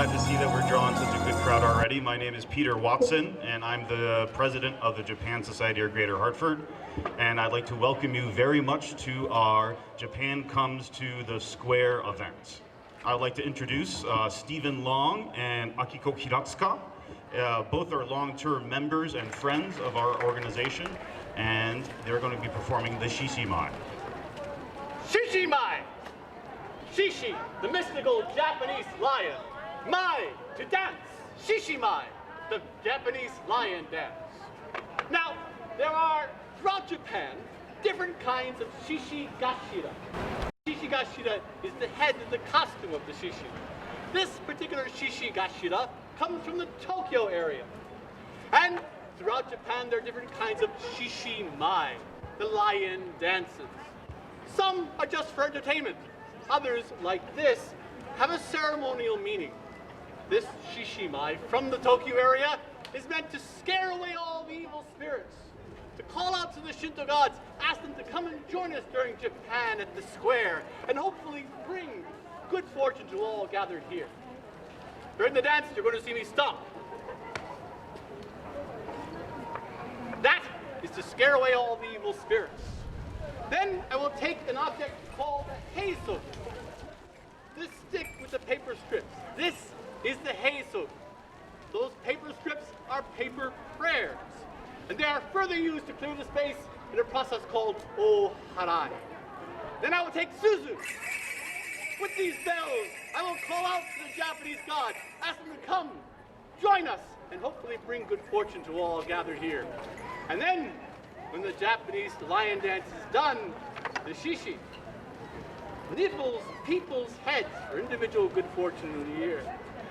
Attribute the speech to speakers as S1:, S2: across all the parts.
S1: glad to see that we're drawing such a good crowd already. My name is Peter Watson, and I'm the president of the Japan Society of Greater Hartford. And I'd like to welcome you very much to our Japan Comes to the Square event. I'd like to introduce Stephen Long and Akiko Hiratsuka. Both are long-term members and friends of our organization, and they're going to be performing the Shishimai.
S2: Shishimai! Shishi, the mystical Japanese lion. Mai, to dance. Shishimai, the Japanese lion dance. Now, there are, throughout Japan, different kinds of shishigashira. Shishigashira is the head of the costume of the shishi. This particular shishigashira comes from the Tokyo area. And throughout Japan, there are different kinds of shishimai, the lion dances. Some are just for entertainment. Others, like this, have a ceremonial meaning. This shishimai from the Tokyo area is meant to scare away all the evil spirits, to call out to the Shinto gods, ask them to come and join us during Japan at the square, and hopefully bring good fortune to all gathered here. During the dance, you're going to see me stomp. That is to scare away all the evil spirits. Then I will take an object called a heisoku. This stick with the paper strips. This is the heisoku. Those paper strips are paper prayers, and they are further used to clear the space in a process called oharai. Then I will take suzu. With these bells, I will call out to the Japanese gods, ask them to come, join us, and hopefully bring good fortune to all gathered here. And then, when the Japanese lion dance is done, the shishi nibbles people's heads for individual good fortune in the year.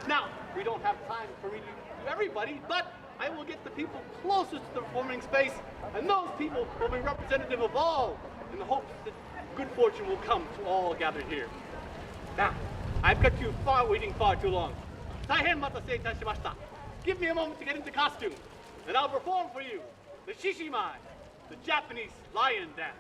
S2: Now, we don't have time for me to do everybody, but I will get the people closest to the performing space, and those people will be representative of all, in the hopes that good fortune will come to all gathered here. Now, I've got you waiting far too long. Taihen matasei itashimashita. Give me a moment to get into costume, and I'll perform for you the shishimai, the Japanese lion dance.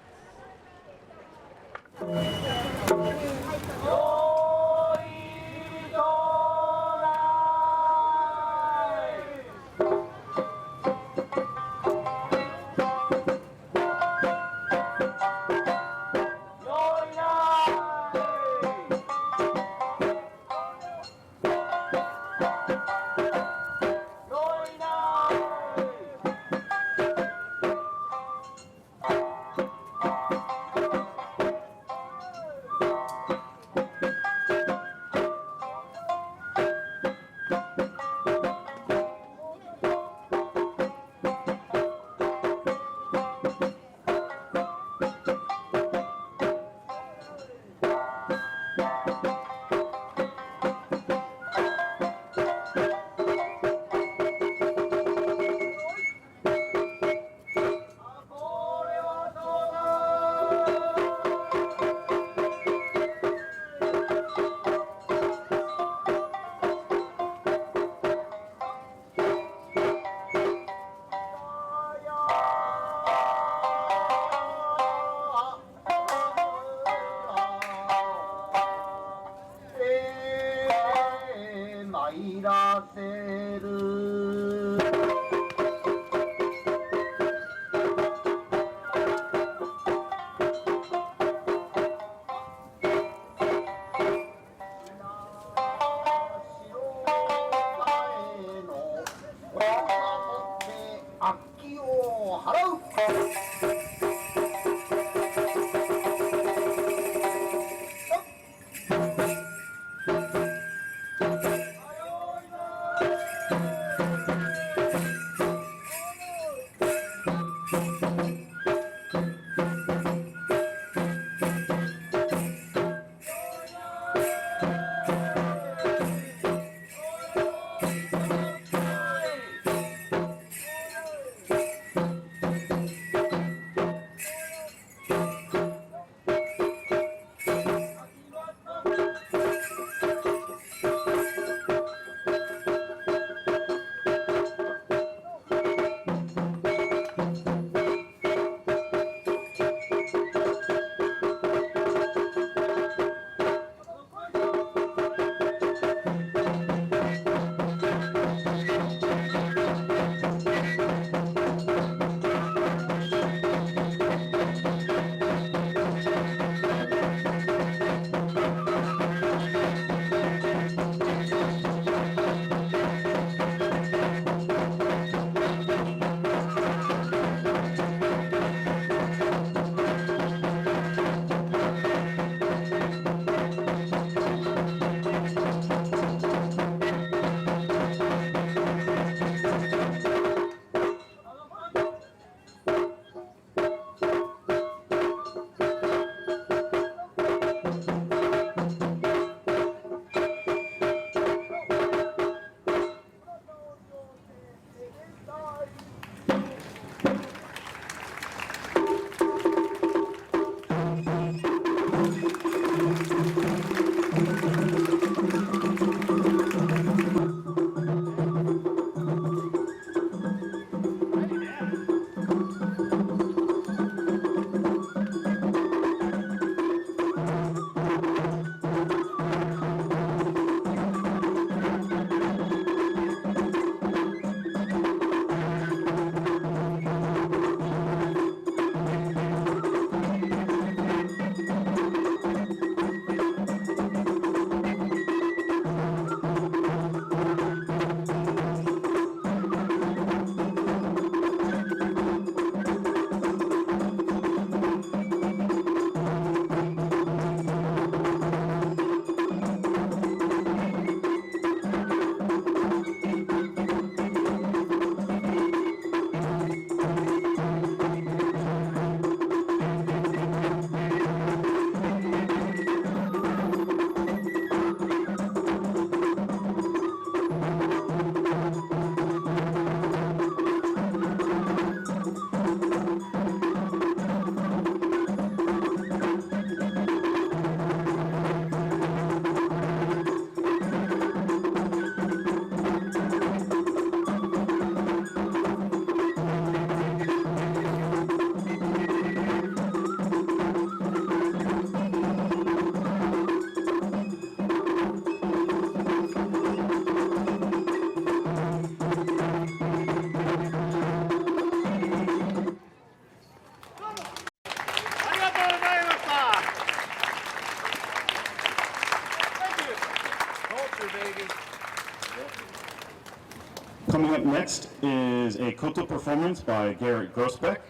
S3: Coming up next is a koto performance by Garrett Grossbeck,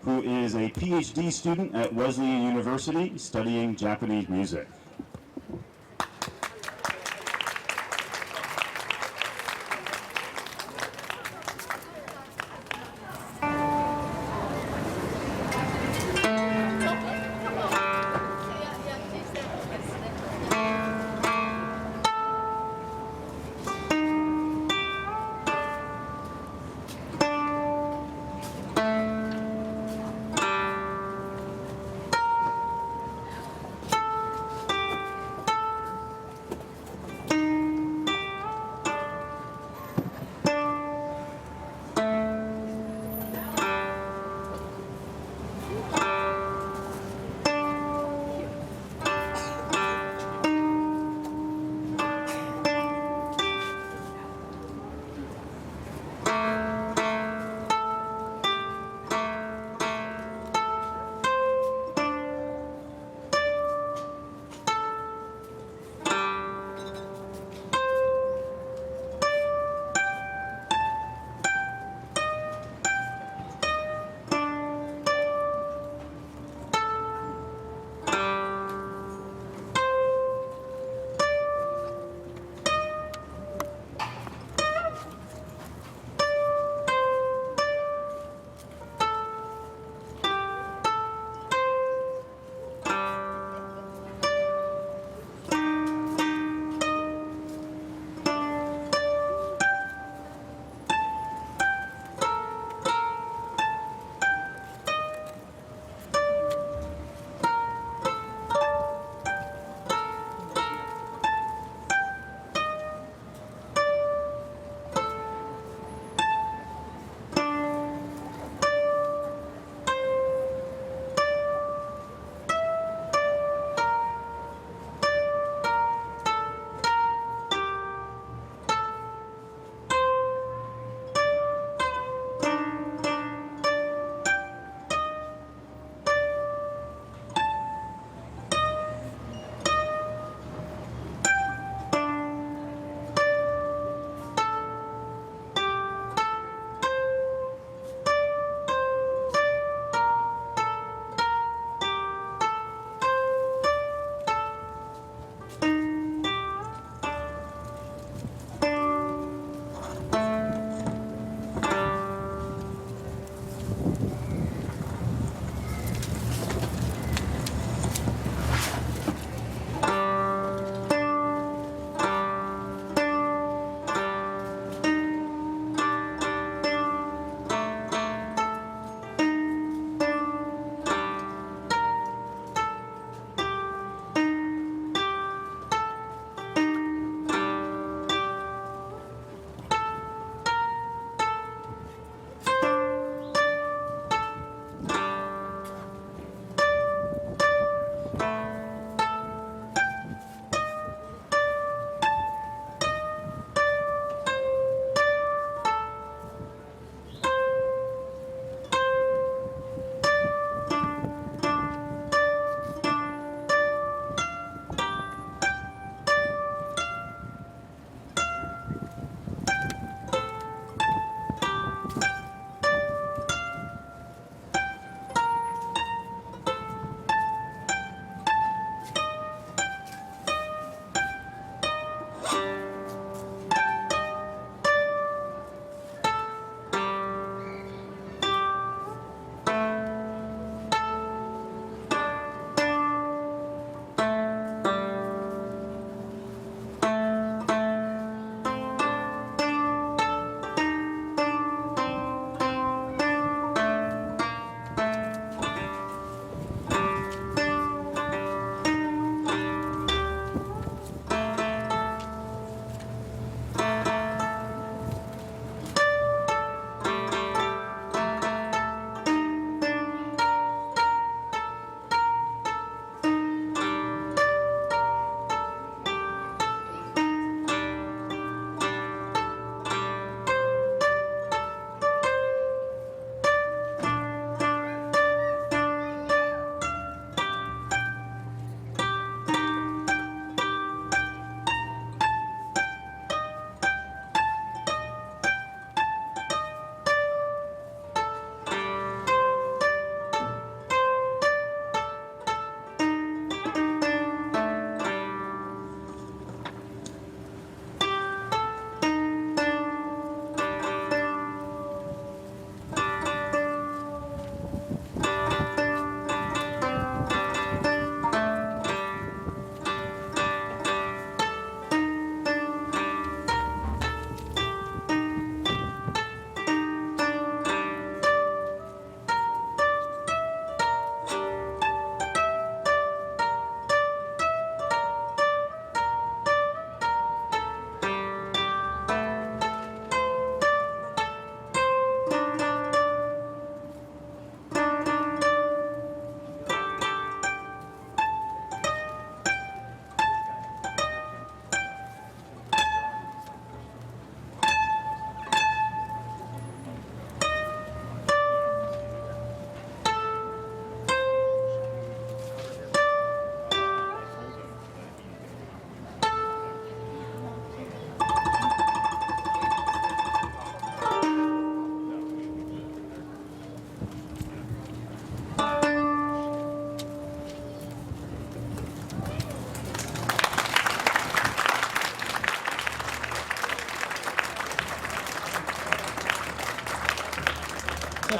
S3: who is a PhD student at Wesleyan University studying Japanese music.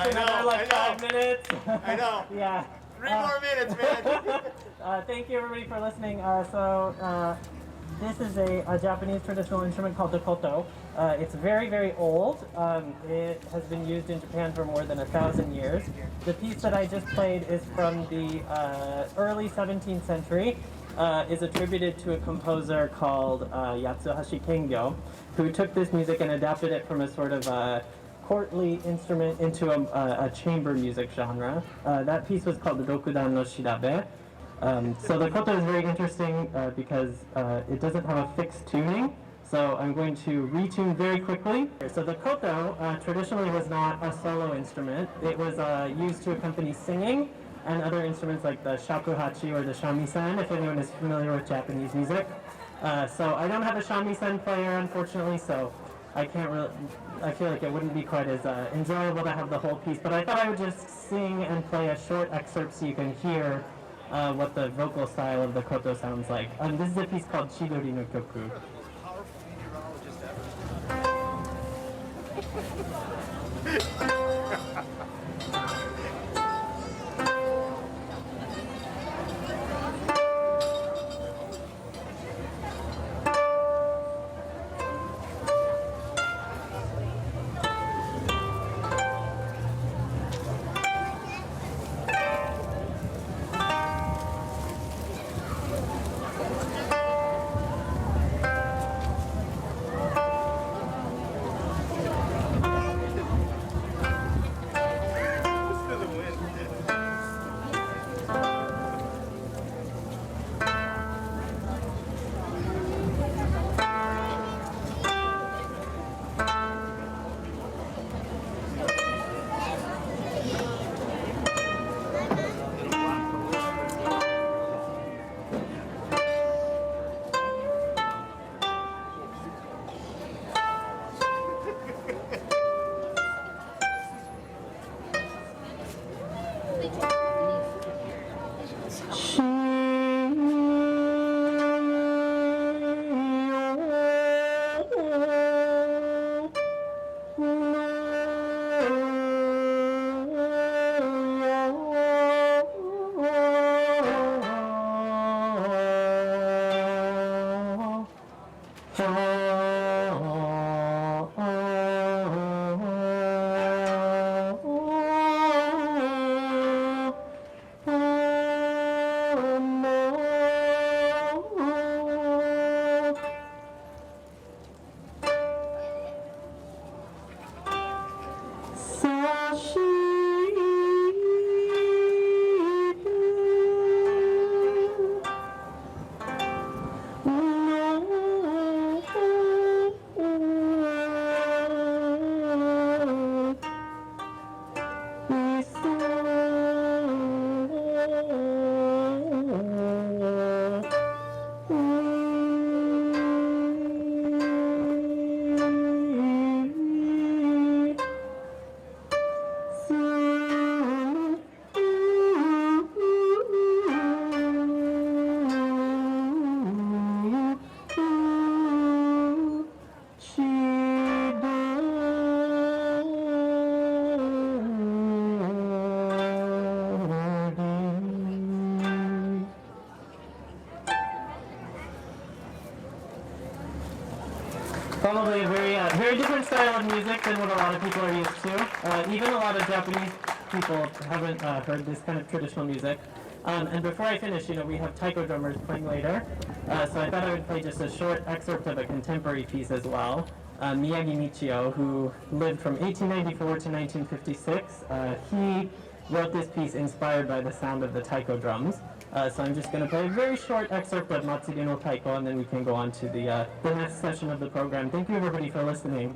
S4: another like 5 minutes.
S2: I know.
S4: Yeah.
S2: 3 more minutes, man.
S4: Thank you everybody for listening. This is a Japanese traditional instrument called the koto. It's very, very old. It has been used in Japan for more than 1,000 years. The piece that I just played is from the early 17th century. Is attributed to a composer called Yatsuhashi Kengyo, who took this music and adapted it from a sort of courtly instrument into a chamber music genre. That piece was called the Rokudan no Shirabe. So the koto is very interesting because it doesn't have a fixed tuning. So I'm going to retune very quickly. So the koto traditionally was not a solo instrument. It was used to accompany singing and other instruments like the shakuhachi or the shamisen, if anyone is familiar with Japanese music. So I don't have a shamisen player, unfortunately, so I can't really, I feel like it wouldn't be quite as enjoyable to have the whole piece, but I thought I would just sing and play a short excerpt so you can hear what the vocal style of the koto sounds like. This is a piece called Chidori no Kyoku. Probably a very different style of music than what a lot of people are used to. Even a lot of Japanese people haven't heard this kind of traditional music. And before I finish, we have taiko drummers playing later. So I thought I would play just a short excerpt of a contemporary piece as well. Miyagi Michio, who lived from 1894 to 1956, he wrote this piece inspired by the sound of the taiko drums. So I'm just going to play a very short excerpt of Matsuge no Taiko, and then we can go on to the next session of the program. Thank you everybody for listening.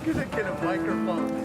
S2: Gonna get a microphone.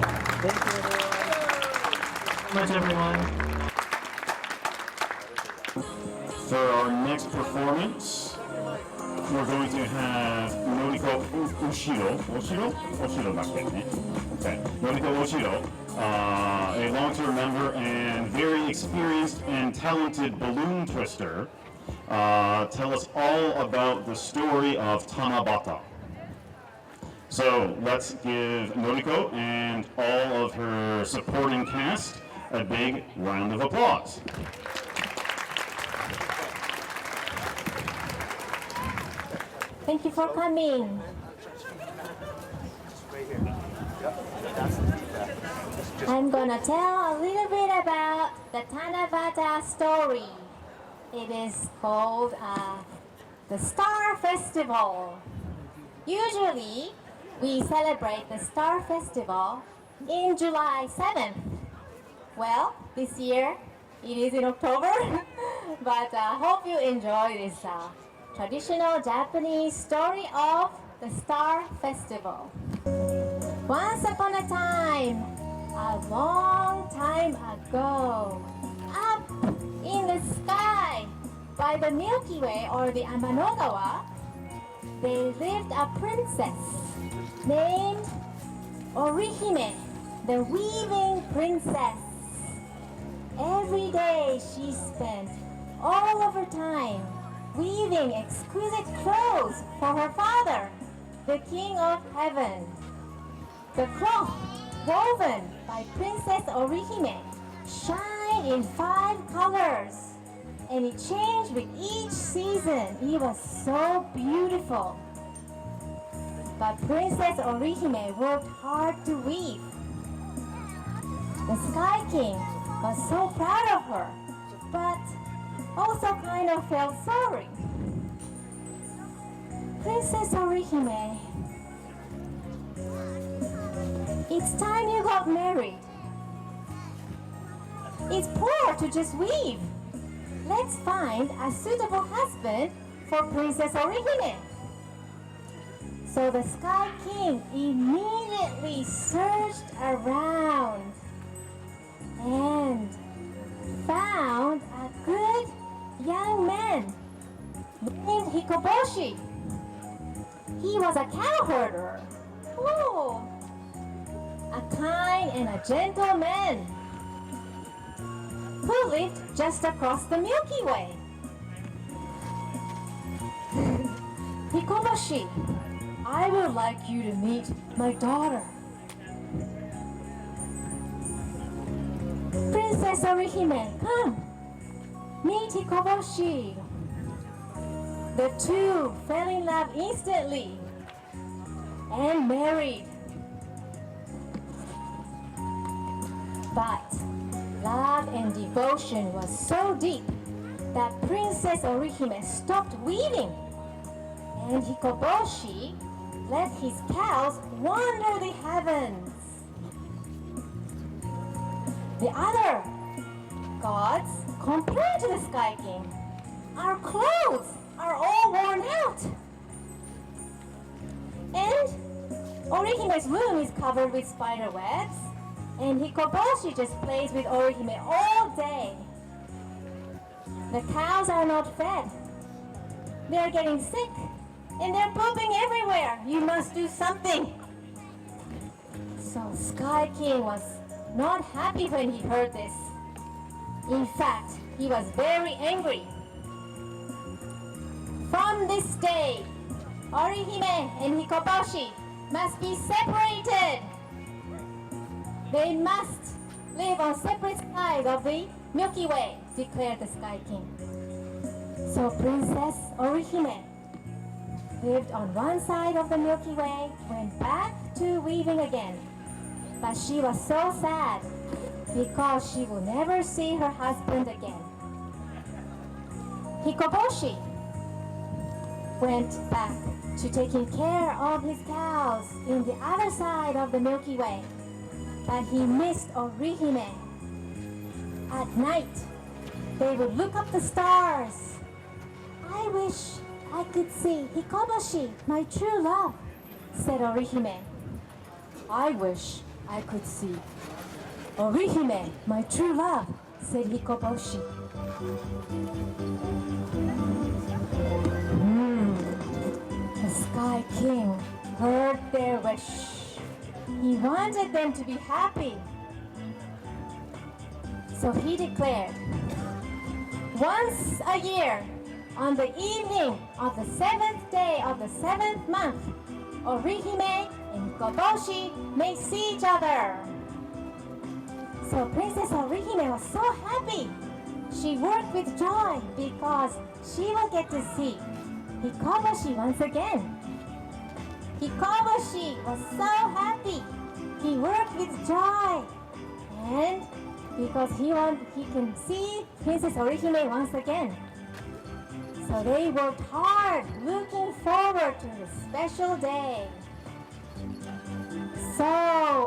S4: Thank you, everyone. Thanks so much, everyone.
S3: For our next performance, we're going to have Noriko Oshiro. Oshiro back there, eh? Okay. Noriko Oshiro, a long-term member and very experienced and talented balloon twister, tell us all about the story of Tanabata. So let's give Noriko and all of her supporting cast a big round of applause.
S5: Thank you for coming. I'm gonna tell a little bit about the Tanabata story. It is called the Star Festival. Usually, we celebrate the Star Festival in July 7th. Well, this year it is in October, but I hope you enjoy this traditional Japanese story of the Star Festival. Once upon a time, a long time ago, up in the sky by the Milky Way or the Amanogawa, there lived a princess named Orihime, the weaving princess. Every day she spent all of her time weaving exquisite clothes for her father, the King of Heaven. The cloth woven by Princess Orihime shined in 5 colors, and it changed with each season. It was so beautiful. But Princess Orihime worked hard to weave. The Sky King was so proud of her, but also kind of felt sorry. Princess Orihime, it's time you got married. It's poor to just weave. Let's find a suitable husband for Princess Orihime. So the Sky King immediately searched around and found a good young man named Hikoboshi. He was a cow herder. Oh, a kind and a gentle man who lived just across the Milky Way. Hikoboshi, I would like you to meet my daughter. Princess Orihime, come, meet Hikoboshi. The two fell in love instantly and married. But love and devotion was so deep that Princess Orihime stopped weaving, and Hikoboshi let his cows wander the heavens. The other gods complained to the Sky King, "Our clothes are all worn out, and Orihime's room is covered with spider webs, and Hikoboshi just plays with Orihime all day. The cows are not fed. They're getting sick, and they're pooping everywhere. You must do something." So Sky King was not happy when he heard this. In fact, he was very angry. From this day, Orihime and Hikoboshi must be separated. They must live on separate sides of the Milky Way, declared the Sky King. So Princess Orihime lived on one side of the Milky Way, went back to weaving again. But she was so sad because she will never see her husband again. Hikoboshi went back to taking care of his cows in the other side of the Milky Way. But he missed Orihime. At night, they would look up the stars. "I wish I could see Hikoboshi, my true love," said Orihime. "I wish I could see. Orihime, my true love, said Hikoboshi. The Sky King heard their wish. He wanted them to be happy. So he declared, once a year, on the evening of the 7th day of the 7th month, Orihime and Hikoboshi may see each other. So Princess Orihime was so happy. She worked with joy because she will get to see Hikoboshi once again. Hikoboshi was so happy. He worked with joy. And because he can see Princess Orihime once again. So they worked hard, looking forward to the special day. So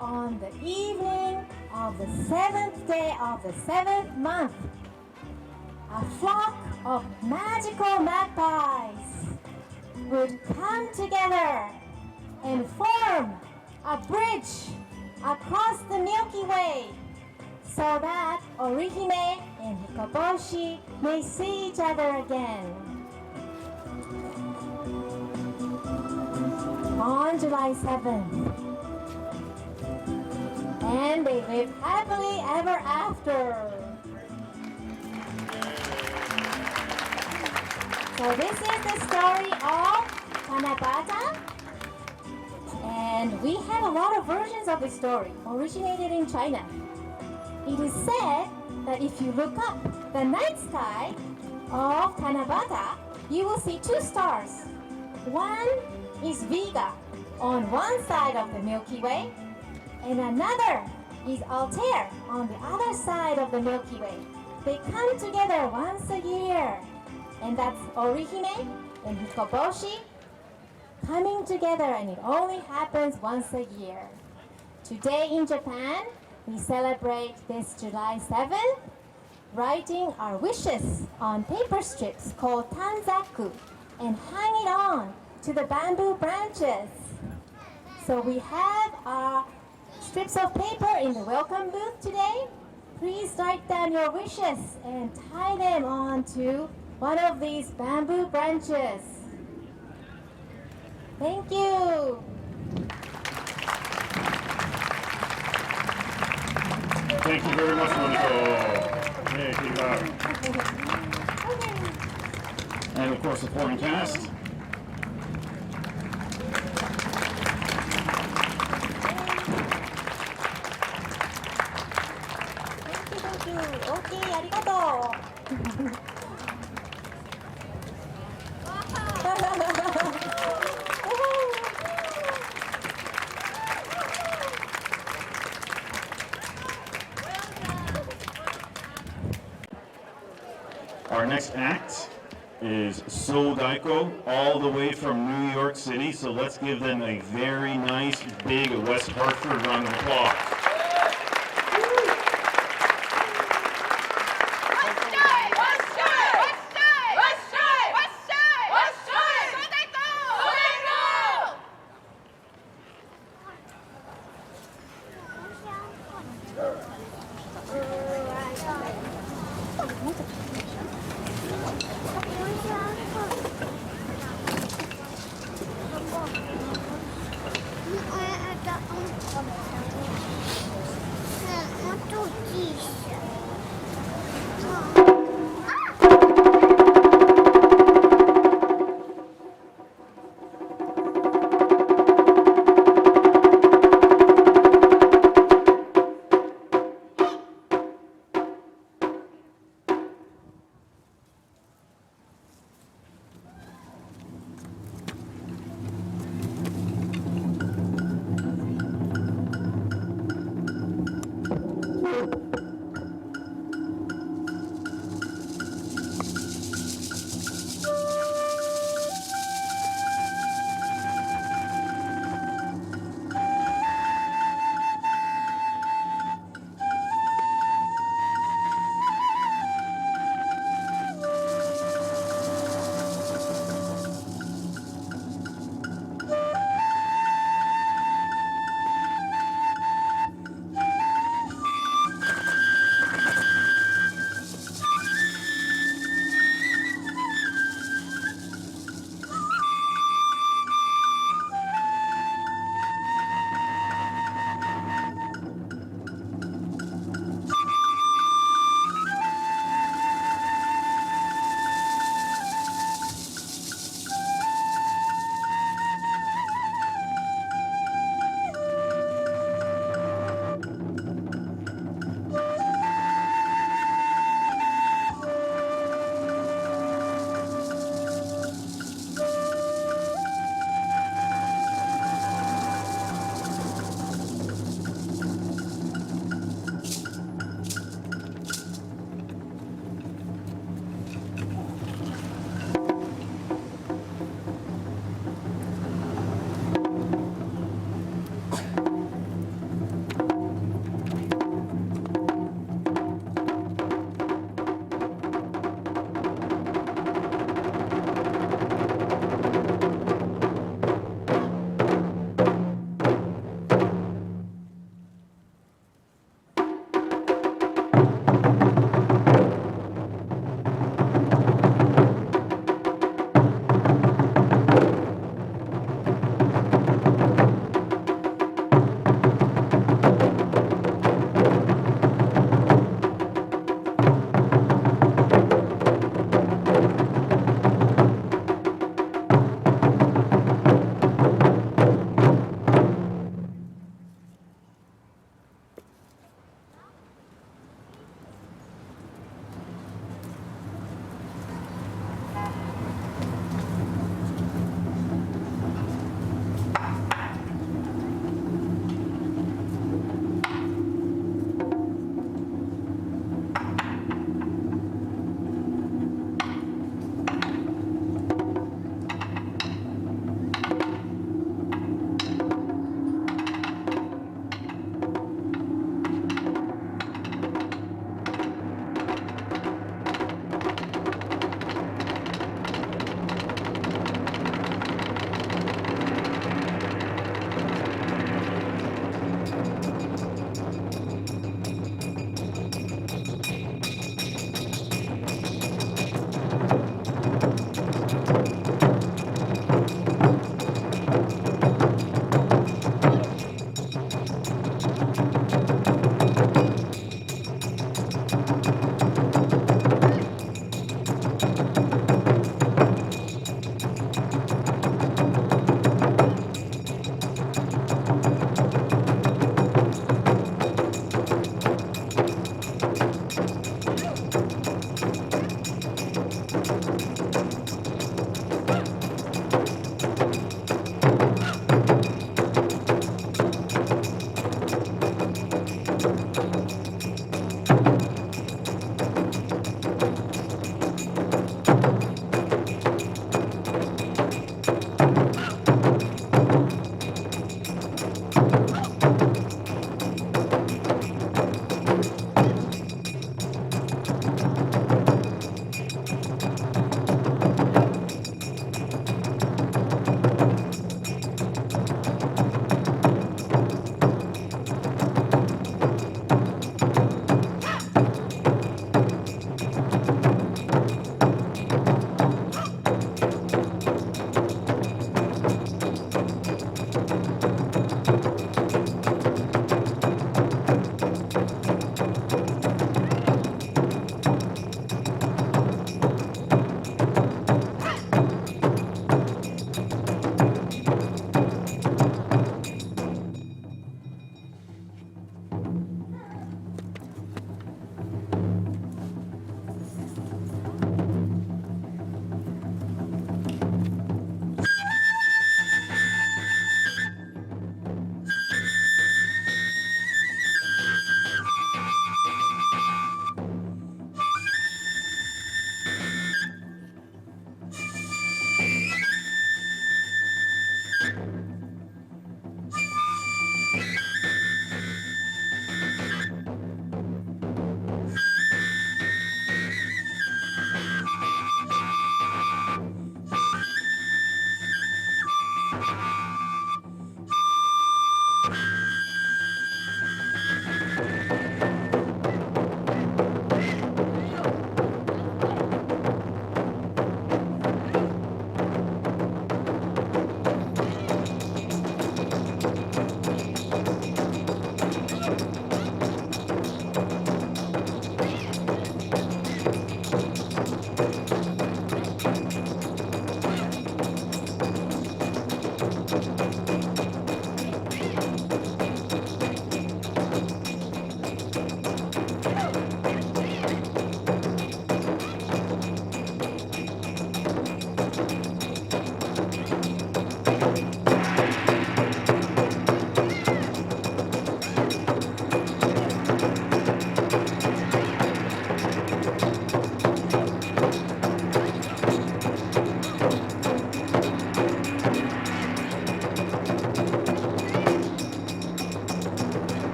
S5: on the evening of the 7th day of the 7th month, a flock of magical magpies would come together and form a bridge across the Milky Way so that Orihime and Hikoboshi may see each other again. On July 7th. And they lived happily ever after. So this is the story of Tanabata. And we have a lot of versions of the story, originated in China. It is said that if you look up the night sky of Tanabata, you will see two stars. One is Vega on one side of the Milky Way, and another is Altair on the other side of the Milky Way. They come together once a year, and that's Orihime and Hikoboshi coming together, and it only happens once a year. Today in Japan, we celebrate this July 7th, writing our wishes on paper strips called tanzaku and hang it on to the bamboo branches. So we have our strips of paper in the welcome booth today. Please write down your wishes and tie them onto one of these bamboo branches. Thank you.
S3: Thank you very much, Monica. Hey, keep it up. And of course, the foreign cast.
S5: Thank you. Okay, ありがとう。
S3: Our next act is Soul Daiko, all the way from New York City. So let's give them a very nice, big West Hartford round of applause.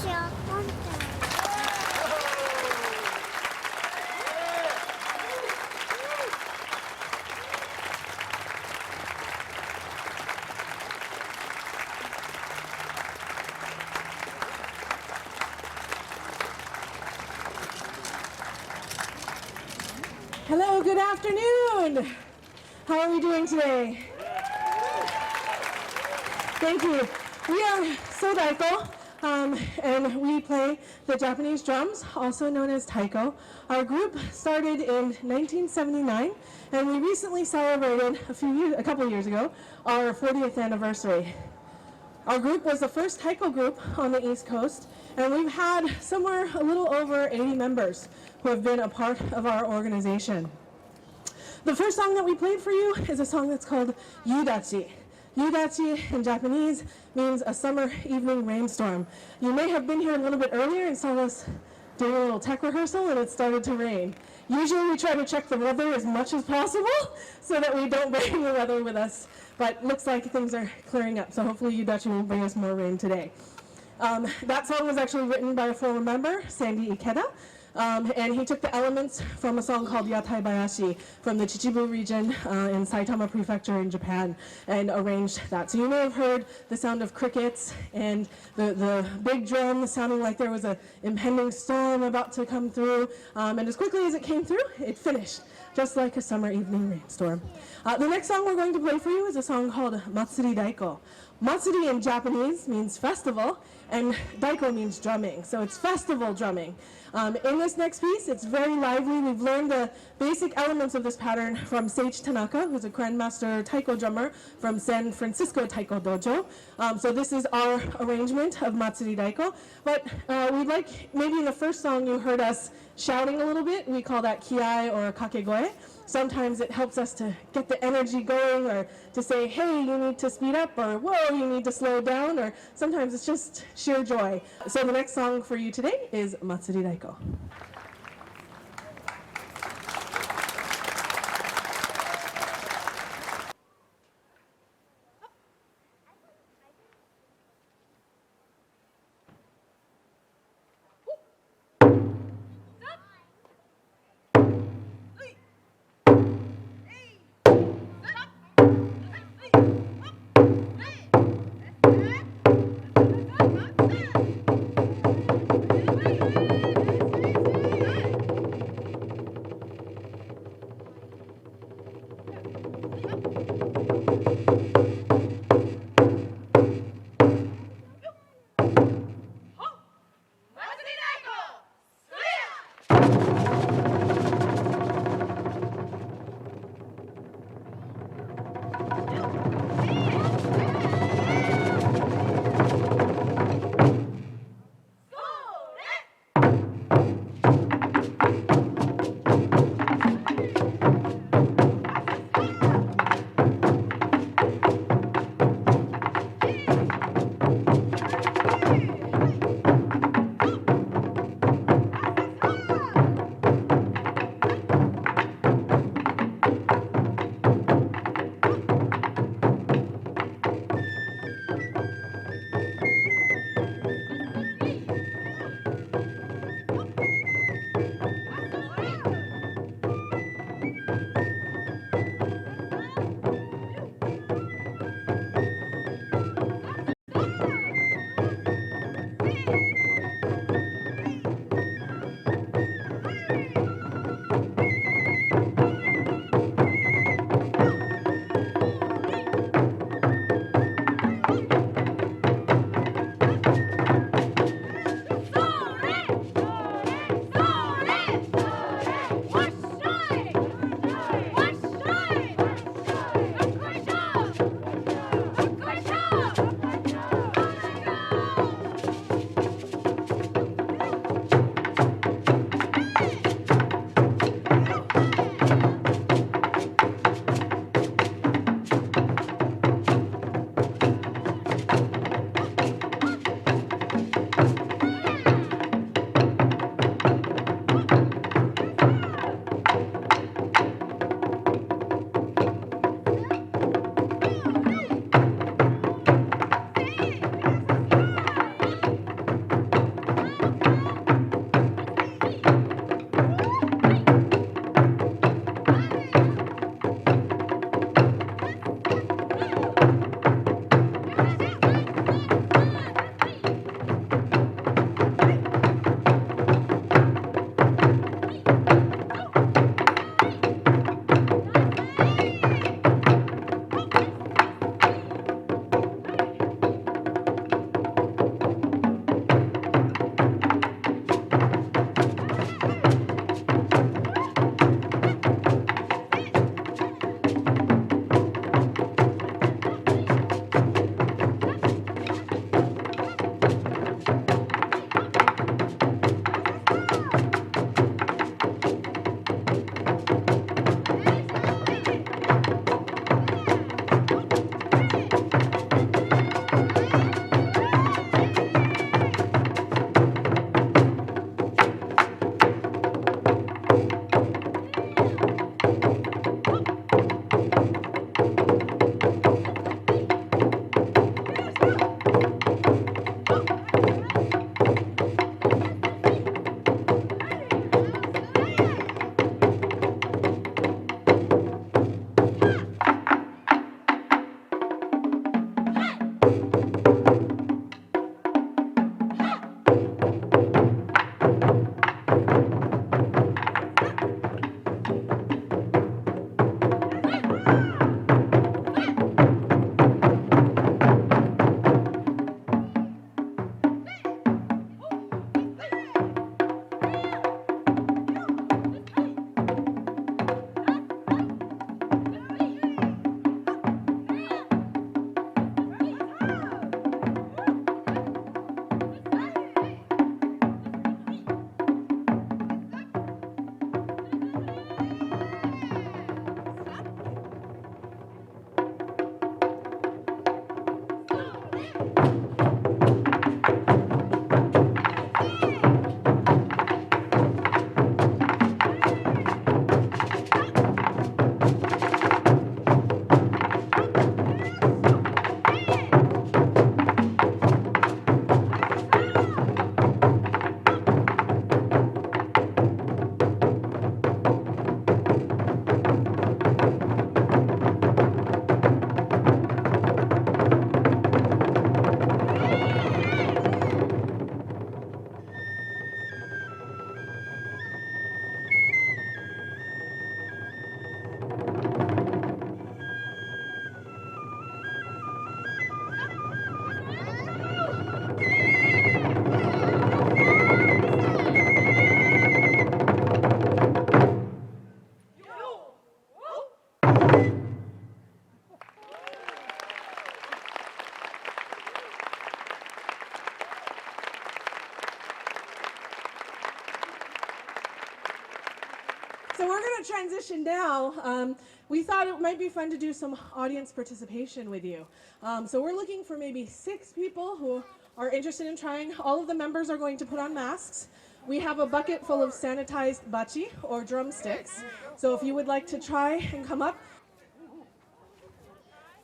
S6: しよう。本当に。
S7: Hello, good afternoon. How are we doing today? Thank you. We are Sodaiko, and we play the Japanese drums, also known as taiko. Our group started in 1979, and we recently celebrated a couple years ago our 40th anniversary. Our group was the first taiko group on the East Coast, and we've had somewhere a little over 80 members who have been a part of our organization. The first song that we played for you is a song that's called Yudachi. Yudachi in Japanese means a summer evening rainstorm. You may have been here a little bit earlier and saw us doing a little tech rehearsal and it started to rain. Usually we try to check the weather as much as possible so that we don't bring the weather with us, but looks like things are clearing up, so hopefully Yudachi will bring us more rain today. That song was actually written by a former member, Sandy Ikeda, and he took the elements from a song called Yatai Bayashi from the Chichibu region in Saitama Prefecture in Japan and arranged that. So you may have heard the sound of crickets and the big drum sounding like there was an impending storm about to come through, and as quickly as it came through, it finished, just like a summer evening rainstorm. The next song we're going to play for you is a song called Matsuri Daiko. Matsuri in Japanese means festival, and daiko means drumming, so it's festival drumming. In this next piece, it's very lively. We've learned the basic elements of this pattern from Sage Tanaka, who's a grandmaster taiko drummer from San Francisco Taiko Dojo. So this is our arrangement of Matsuri Daiko. But we'd like, maybe in the first song you heard us shouting a little bit. We call that kiai or kakegoe. Sometimes it helps us to get the energy going, or to say, hey, you need to speed up, or whoa, you need to slow down, or sometimes it's just sheer joy. So the next song for you today is Matsuri Daiko. transition now, we thought it might be fun to do some audience participation with you. So we're looking for maybe 6 people who are interested in trying. All of the members are going to put on masks. We have a bucket full of sanitized bachi, or drumsticks. So if you would like to try and come up.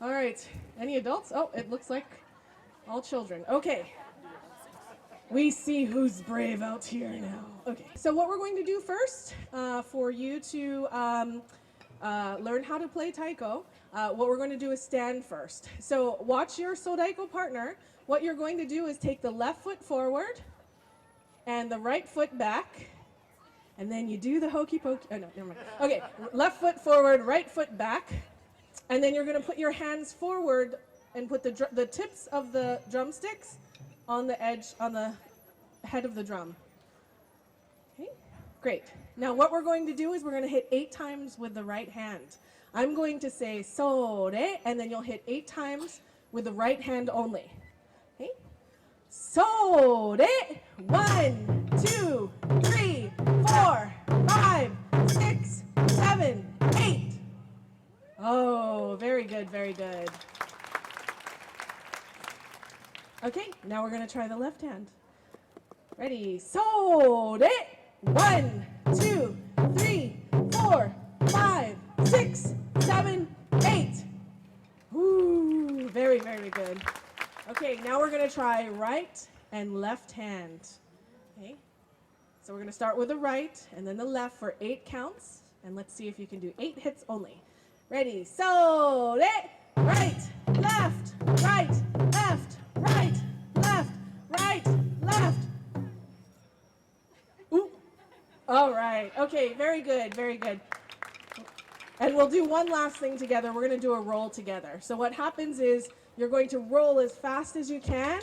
S7: All right, any adults? Oh, it looks like all children. Okay. We see who's brave out here now. Okay, so what we're going to do first, for you to learn how to play taiko, what we're going to do is stand first. So watch your sodaiko partner. What you're going to do is take the left foot forward and the right foot back, and then you do the hokey pokey. Oh, no, never mind. Okay, left foot forward, right foot back, and then you're going to put your hands forward and put the tips of the drumsticks on the edge, on the head of the drum. Okay, great. Now what we're going to do is we're going to hit 8 times with the right hand. I'm going to say sore, and then you'll hit 8 times with the right hand only. Okay, sore, 1, 2, 3, 4, 5, 6, 7, 8. Oh, very good, very good. Okay, now we're going to try the left hand. Ready, sore, 1, 2, 3, 4, 5, 6, 7, 8. Ooh, very, very good. Okay, now we're going to try right and left hand. Okay, so we're going to start with the right and then the left for 8 counts. And let's see if you can do 8 hits only. Ready, sore, right, left, right, left, right, left, right, left. Ooh. All right. Okay, very good, very good. And we'll do one last thing together. We're going to do a roll together. So what happens is you're going to roll as fast as you can,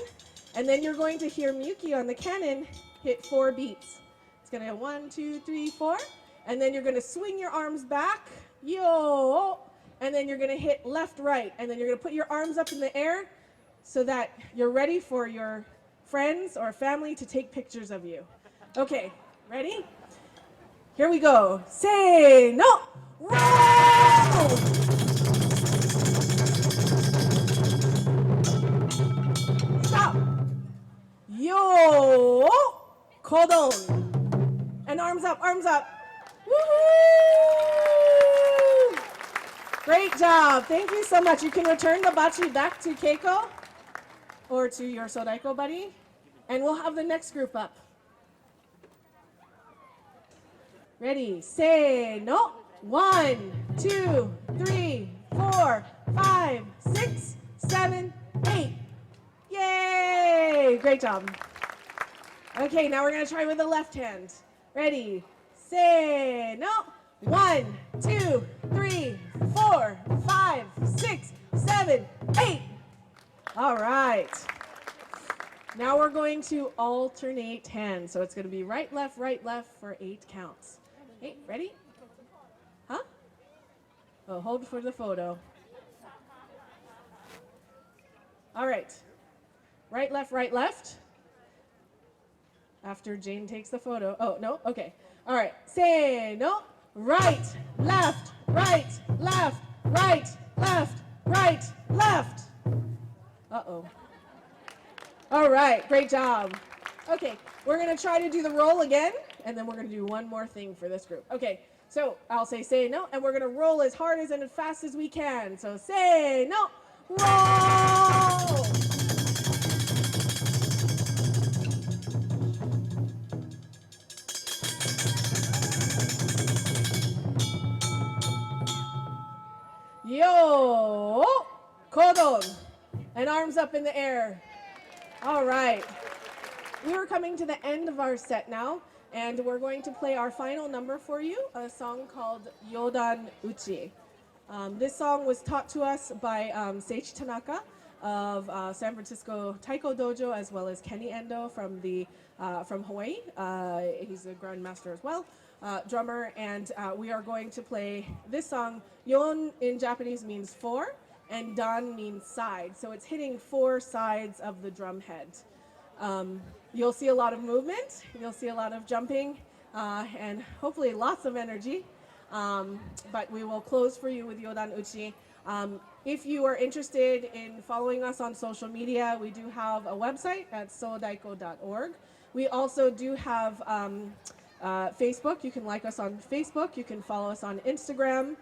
S7: and then you're going to hear Miyuki on the cannon hit 4 beats. It's going to go 1, 2, 3, 4, and then you're going to swing your arms back, yo, and then you're going to hit left, right, and then you're going to put your arms up in the air so that you're ready for your friends or family to take pictures of you. Okay, ready? Here we go. Say no, roll! Stop. Yo, kodon. And arms up, arms up. Woohoo! Great job. Thank you so much. You can return the bachi back to Keiko or to your sodaiko buddy, and we'll have the next group up. Ready, say no. 1, 2, 3, 4, 5, 6, 7, 8. Yay! Great job. Okay, now we're going to try with the left hand. Ready, say no. 1, 2, 3, 4, 5, 6, 7, 8. All right. Now we're going to alternate hands. So it's going to be right, left for 8 counts. Okay, ready? Huh? Oh, hold for the photo. All right. Right, left. After Jane takes the photo. Oh, no? Okay. All right. Say no. Right, left, right, left, right, left, right, left. Uh-oh. All right. Great job. Okay. We're going to try to do the roll again, and then we're going to do one more thing for this group. Okay. So I'll say no, and we're going to roll as hard as and as fast as we can. So say no. Roll! Yo, kodon, and arms up in the air. All right. We are coming to the end of our set now, and we're going to play our final number for you, a song called Yodan Uchi. This song was taught to us by Seiichi Tanaka of San Francisco Taiko Dojo, as well as Kenny Endo from Hawaii. He's a grandmaster as well, drummer, and we are going to play this song. Yon in Japanese means 4, and dan means side, so it's hitting 4 sides of the drum head. You'll see a lot of movement, you'll see a lot of jumping, and hopefully lots of energy. but we will close for you with Yodan Uchi. If you are interested in following us on social media, we do have a website at sodaiko.org. We also do have Facebook. You can like us on Facebook. You can follow us on Instagram.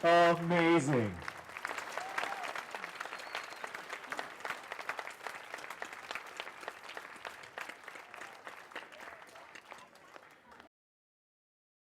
S6: Amazing.